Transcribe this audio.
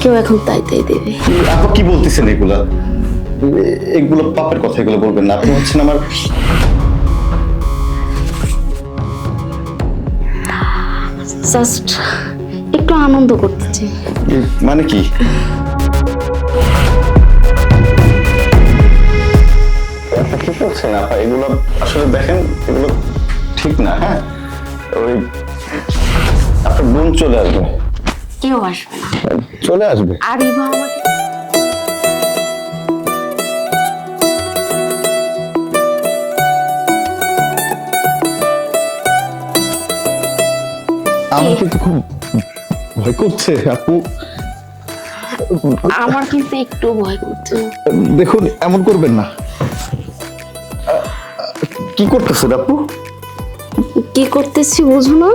কেউ এখন তাই তাই দেবে। আপা কি বলতেছেন এগুলা? এগুলো পাপের কথা, এগুলো বলবেন না। আপনি হচ্ছেন আমার জাস্ট একটু আনন্দ করতেছি। মানে কি? আপনি কি করছেন আপা? এগুলো আসলে দেখেন, এগুলো ঠিক না। হ্যাঁ, ওই আপনার বোন চলে আসবে। কেউ আসবে না। চলে আসবে? আর ইভা আমাকে আমার কিন্তু খুব ভয় করছে আপু। আমার কিন্তু একটু ভয় করছে। দেখুন, এমন করবেন না। কি করতেছেন আপু? কি করতেছি বুঝো না?